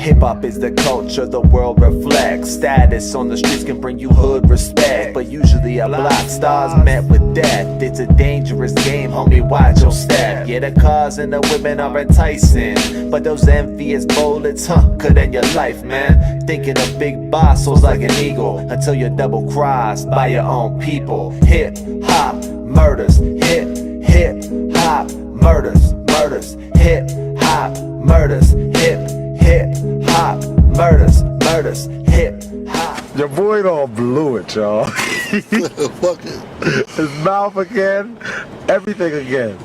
Hip-hop is the culture the world reflects. Status on the streets can bring you hood respect, but usually a block star's met with death. It's a dangerous game, homie, watch your step. Yeah, the cars and the women are enticing, but those envious bullets, could end your life, man. Thinking a big boss soars like an eagle until you're double crossed by your own people. Hip-hop murders, hip-hop murders, murders, hip-hop murders, hip-hop murders, murders, hip-hop. Your boy don't blew it, y'all. Fuck it. His mouth again, everything again.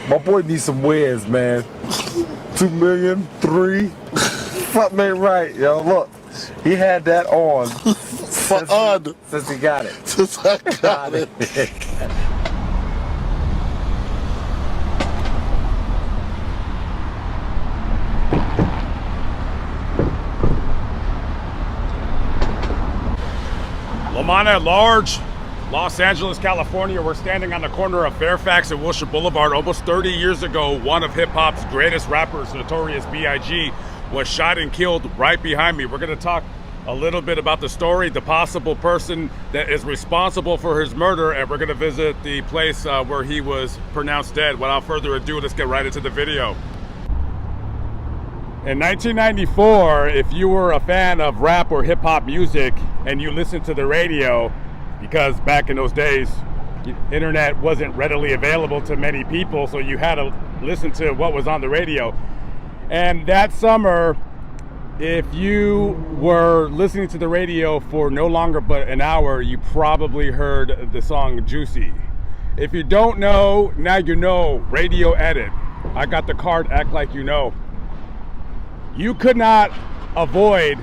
My boy needs some wins, man. 2 million, 3. Something ain't right, yo. Look, he had that on since he got it. Since I got it. Lamont at large, Los Angeles, California. We're standing on the corner of Fairfax and Wilshire Boulevard. Almost 30 years ago, one of hip-hop's greatest rappers, Notorious B.I.G, was shot and killed right behind me. We're going to talk a little bit about the story, the possible person that is responsible for his murder, and we're going to visit the place where he was pronounced dead. Without further ado, let's get right into the video. In 1994, if you were a fan of rap or hip-hop music and you listened to the radio, because back in those days, internet wasn't readily available to many people, so you had to listen to what was on the radio. And that summer, if you were listening to the radio for no longer but an hour, you probably heard the song Juicy. If you don't know, now you know. Radio edit. I got the card, act like you know. You could not avoid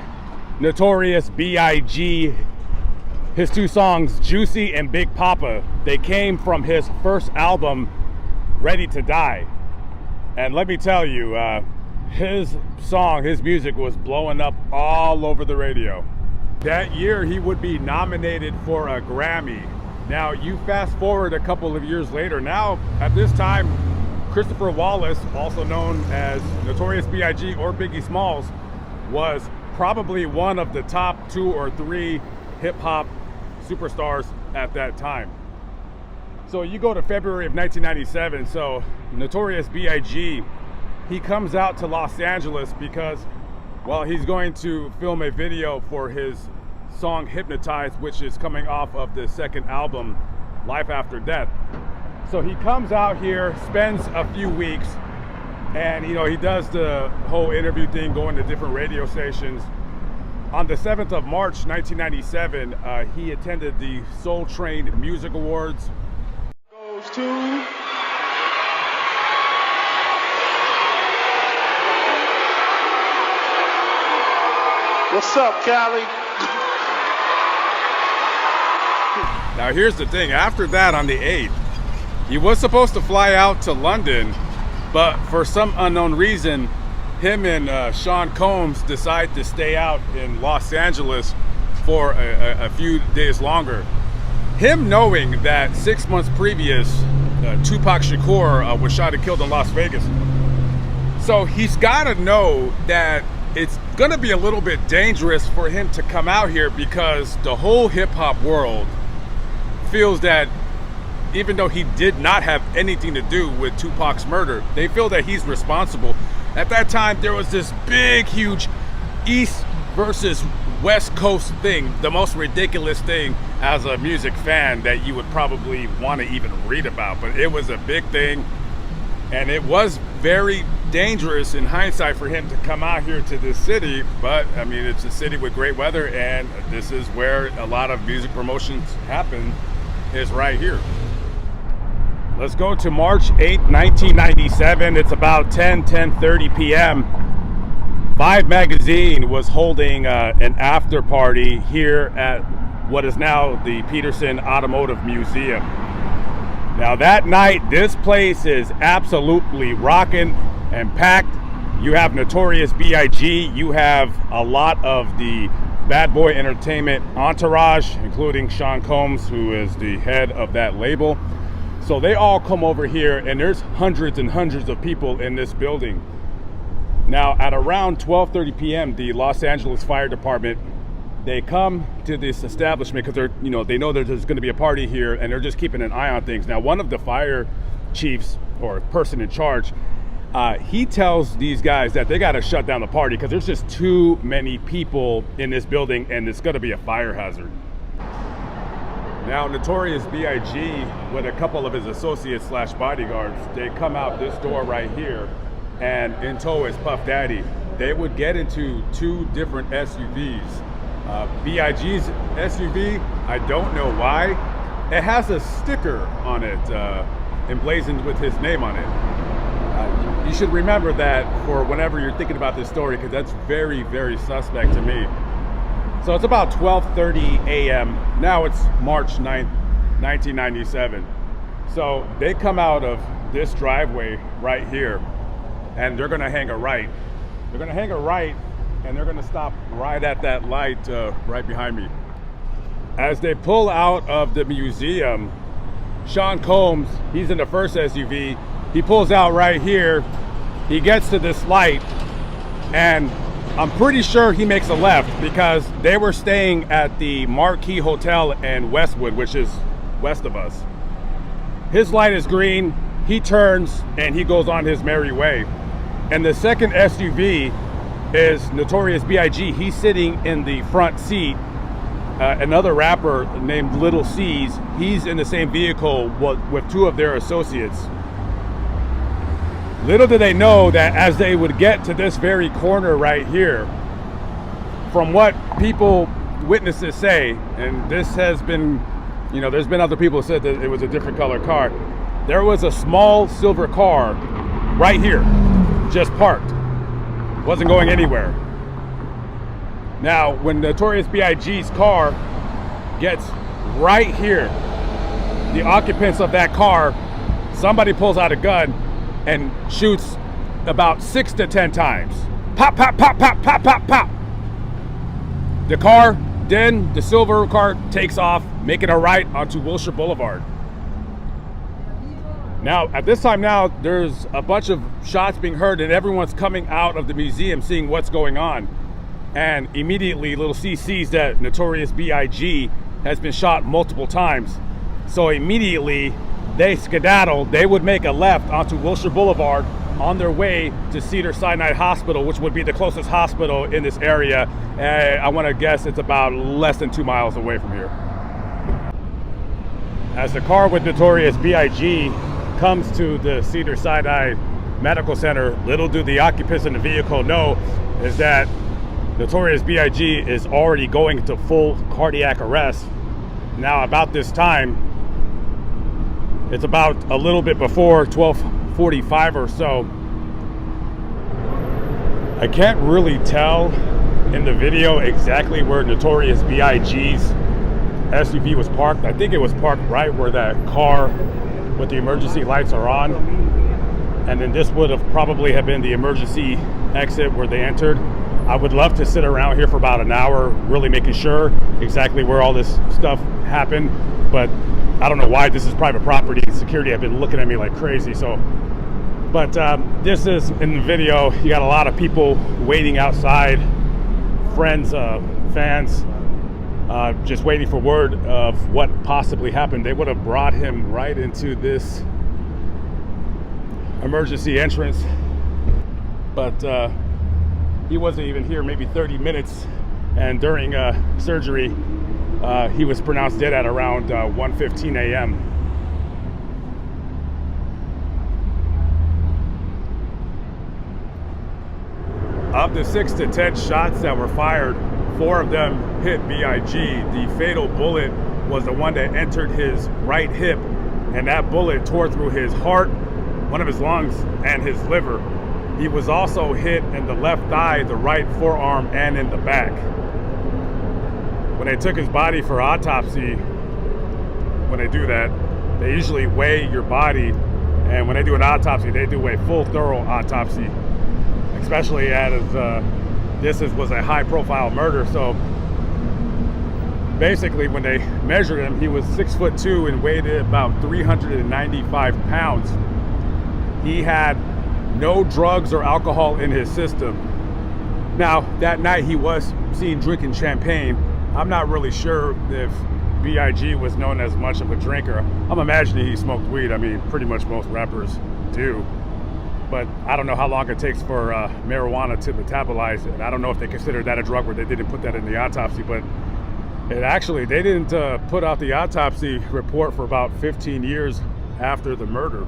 Notorious B.I.G. His 2 songs, Juicy and Big Papa. They came from his first album, Ready to Die. And let me tell you, his song, his music was blowing up all over the radio. That year, he would be nominated for a Grammy. Now, you fast forward a couple of years later. Now, at this time, Christopher Wallace, also known as Notorious B.I.G. or Biggie Smalls, was probably one of the top 2 or 3 hip-hop superstars at that time. So you go to February of 1997, so Notorious B.I.G., he comes out to Los Angeles because, well, he's going to film a video for his song Hypnotized, which is coming off of the second album, Life After Death. So he comes out here, spends a few weeks, and he does the whole interview thing, going to different radio stations. On the 7th of March, 1997, he attended the Soul Train Music Awards. Goes to... What's up, Cali? Now here's the thing, after that on the 8th, he was supposed to fly out to London, but for some unknown reason, him and Sean Combs decide to stay out in Los Angeles for a few days longer. Him knowing that 6 months previous, Tupac Shakur was shot and killed in Las Vegas. So he's got to know that it's going to be a little bit dangerous for him to come out here, because the whole hip-hop world feels that even though he did not have anything to do with Tupac's murder, they feel that he's responsible. At that time, there was this big, huge East versus West Coast thing, the most ridiculous thing as a music fan that you would probably want to even read about. But it was a big thing, and it was very dangerous in hindsight for him to come out here to this city. But I mean, it's a city with great weather, and this is where a lot of music promotions happen, is right here. Let's go to March 8, 1997. It's about 10:30 p.m. Vibe magazine was holding an after party here at what is now the Peterson Automotive Museum. Now that night, this place is absolutely rocking and packed. You have Notorious B.I.G. You have a lot of the Bad Boy Entertainment entourage, including Sean Combs, who is the head of that label. So they all come over here, and there's hundreds and hundreds of people in this building. Now, at around 12:30 p.m., the Los Angeles Fire Department, they come to this establishment because they know that there's going to be a party here, and they're just keeping an eye on things. Now, one of the fire chiefs or person in charge, he tells these guys that they got to shut down the party because there's just too many people in this building, and it's going to be a fire hazard. Now, Notorious B.I.G. with a couple of his associates / bodyguards, they come out this door right here, and in tow is Puff Daddy. They would get into two different SUVs. B.I.G's SUV, I don't know why. It has a sticker on it, emblazoned with his name on it. You should remember that for whenever you're thinking about this story, because that's very, very suspect to me. So it's about 12:30 a.m. Now it's March 9th, 1997. So they come out of this driveway right here, and they're gonna hang a right. They're gonna hang a right, and they're gonna stop right at that light right behind me. As they pull out of the museum, Sean Combs, he's in the first SUV. He pulls out right here. He gets to this light, and I'm pretty sure he makes a left because they were staying at the Marquee Hotel in Westwood, which is west of us. His light is green. He turns and he goes on his merry way. And the second SUV is Notorious B.I.G. He's sitting in the front seat. Another rapper named Little C's, he's in the same vehicle with two of their associates. Little did they know that as they would get to this very corner right here, from what witnesses say, and this has been, there's been other people who said that it was a different color car. There was a small silver car right here, just parked. Wasn't going anywhere. Now, when Notorious B.I.G's car gets right here, the occupants of that car, somebody pulls out a gun and shoots about 6 to 10 times. Pop, pop, pop, pop, pop, pop, pop. The silver car takes off, making a right onto Wilshire Boulevard. Now, at this time now, there's a bunch of shots being heard, and everyone's coming out of the museum seeing what's going on. And immediately, Little C sees that Notorious B.I.G. has been shot multiple times. So immediately, they skedaddle. They would make a left onto Wilshire Boulevard on their way to Cedars-Sinai Hospital, which would be the closest hospital in this area. I want to guess it's about less than 2 miles away from here. As the car with Notorious B.I.G. comes to the Cedars-Sinai Medical Center, little do the occupants in the vehicle know is that Notorious B.I.G. is already going into full cardiac arrest. Now, about this time, it's about a little bit before 12:45 or so. I can't really tell in the video exactly where Notorious B.I.G.'s SUV was parked. I think it was parked right where that car with the emergency lights are on. And then this would have probably have been the emergency exit where they entered. I would love to sit around here for about an hour, really making sure exactly where all this stuff happened. But I don't know why. This is private property. Security have been looking at me like crazy. But this is in the video. You got a lot of people waiting outside, friends, fans, just waiting for word of what possibly happened. They would have brought him right into this emergency entrance, but he wasn't even here maybe 30 minutes, and during surgery he was pronounced dead at around 1:15 a.m. Of the 6 to 10 shots that were fired, 4 of them hit B.I.G. The fatal bullet was the one that entered his right hip, and that bullet tore through his heart, one of his lungs, and his liver. He was also hit in the left thigh, the right forearm, and in the back. When they took his body for autopsy, when they do that, they usually weigh your body, and when they do an autopsy, they do a full, thorough autopsy, especially as this was a high-profile murder. So basically, when they measured him, he was 6'2" and weighed about 395 pounds. He had no drugs or alcohol in his system. Now, that night he was seen drinking champagne. I'm not really sure if B.I.G. was known as much of a drinker. I'm imagining he smoked weed. I mean, pretty much most rappers do. But I don't know how long it takes for marijuana to metabolize it. I don't know if they considered that a drug where they didn't put that in the autopsy, but they didn't put out the autopsy report for about 15 years after the murder.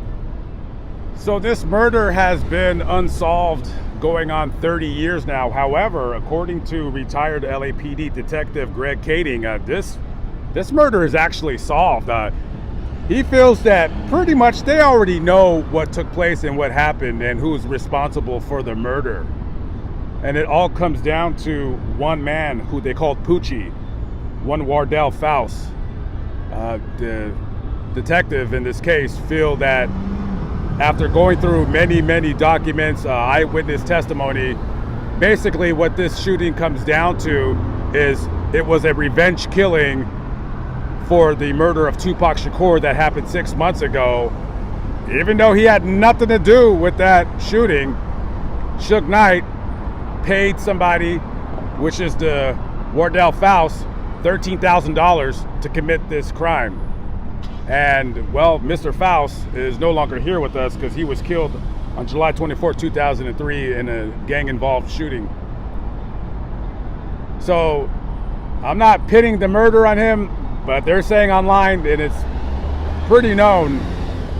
So this murder has been unsolved going on 30 years now. However, according to retired LAPD detective Greg Kading, this murder is actually solved. He feels that pretty much they already know what took place and what happened and who's responsible for the murder. And it all comes down to one man who they called Poochie, one Wardell Faust. The detective in this case feel that after going through many documents, eyewitness testimony, basically what this shooting comes down to is it was a revenge killing for the murder of Tupac Shakur that happened 6 months ago. Even though he had nothing to do with that shooting, Suge Knight paid somebody, which is the Wardell Faust, $13,000 to commit this crime. And, well, Mr. Faust is no longer here with us because he was killed on July 24, 2003 in a gang-involved shooting. So, I'm not pinning the murder on him, but they're saying online, and it's pretty known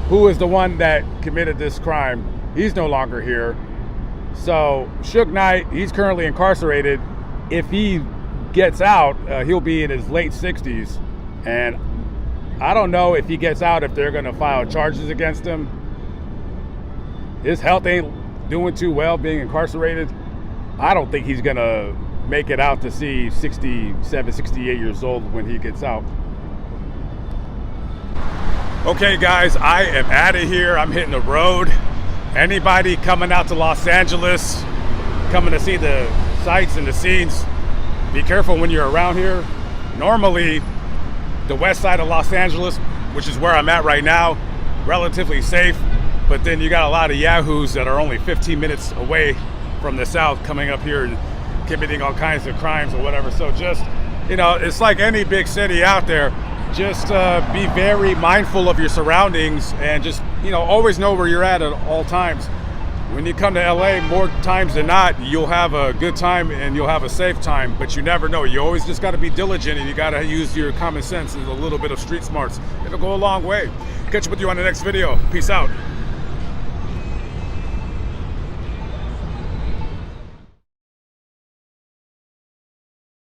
who is the one that committed this crime. He's no longer here. So Suge Knight, he's currently incarcerated. If he gets out, he'll be in his late 60s. And I don't know if he gets out if they're going to file charges against him. His health ain't doing too well being incarcerated. I don't think he's going to make it out to see 67, 68 years old when he gets out. Okay guys, I am out of here. I'm hitting the road. Anybody coming out to Los Angeles, coming to see the sights and the scenes, be careful when you're around here. Normally, the west side of Los Angeles, which is where I'm at right now, relatively safe, but then you got a lot of yahoos that are only 15 minutes away from the south coming up here and committing all kinds of crimes or whatever. So just, you know, it's like any big city out there. Just be very mindful of your surroundings and just, you know, always know where you're at all times. When you come to LA, more times than not, you'll have a good time and you'll have a safe time, but you never know. You always just got to be diligent and you got to use your common sense and a little bit of street smarts. It'll go a long way. Catch up with you on the next video. Peace out.